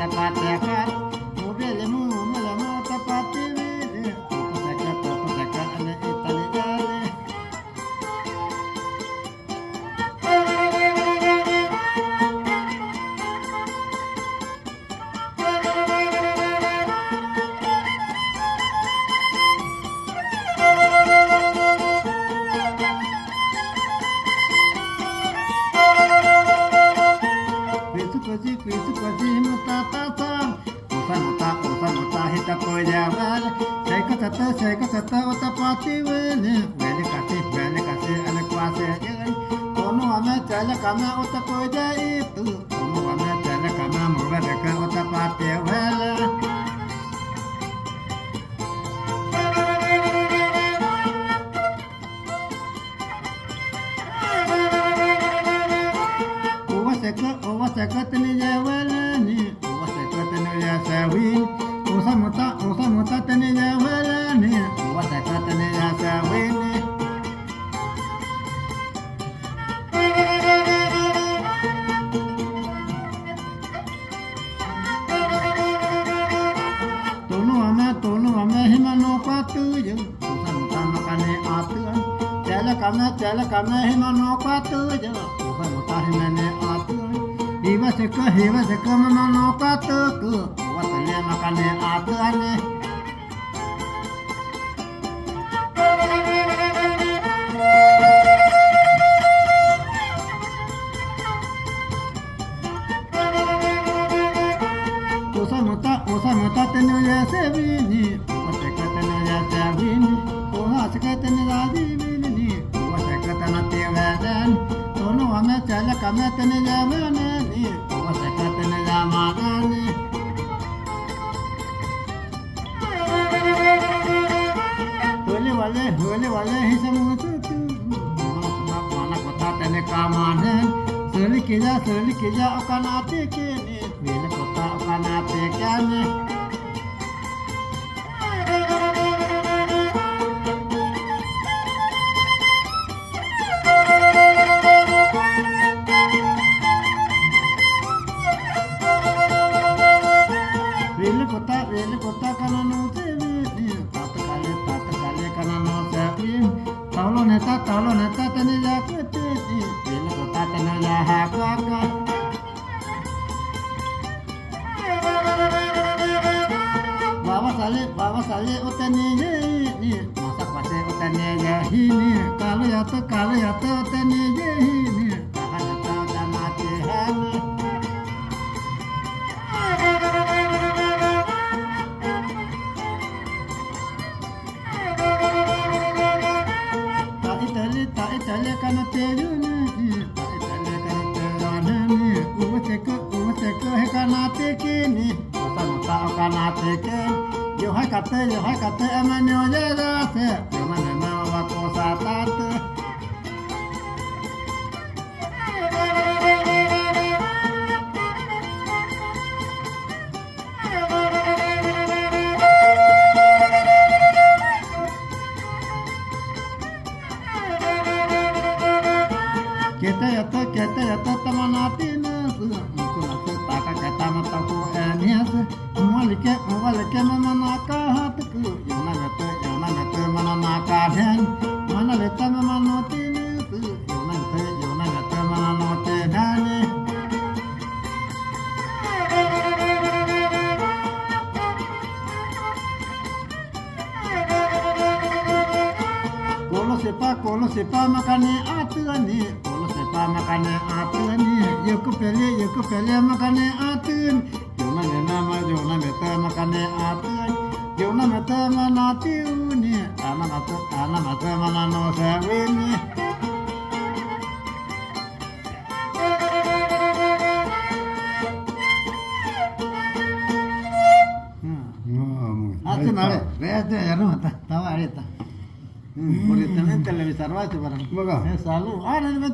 tapatekan mobil mu malamu tapati wele tapateka ale italiane Kuzi mutatatam usan muta hita pojawal saya kata utapati wele kasih ane kuase jangan kono ame cala kama utapoja itu kono ame cala kama mubaraka utapati wele Sekatnya jawalani, sekatnya sawin, usa muta tanya jawalani, sekatnya sawin. Tunu ame himano patu je, usa muta makane atuan, jala kama himano patu je, usa muta himane atuan. Hiva seka mama no katuku watale makane atuane usa muta tenu ya sevini wateka tenu ya sevini oha seka tenu ya divini wateka tenu tiwadan tono ame chala kame tenu ya vane sekatnya zamanani hole wale hisamu tutu mana kota tene kamanen seli kija akan ate kene wile kota akan ate kene Vele kota kana no sevi tata kale kana no sevi taulo neta tene ya kete vele kota tene ya hakaka bawa sale utane ni masak pase utane ya hini kalau ya to utane ya hini kana ta dana te hani Itali kana teruni uwaseko he kana tekini usamuta kana teken yo hai kate amanyo jadate amane mama kosa tate Kita ya teman hati nasu, aku taka kata mata ku enias, mualike mama naka hatiku, yana gete mana naka hen, mana leta mama noti nasu, yana gete mana noti hane. Kalau sepa makane atuani. Makane atuani yoku pele makane atun jona meta makane atun jona meta manatiuni ana mata manano sawini nale rete ya no tawa areta Por el televisor va a बघा salud. Ah, no me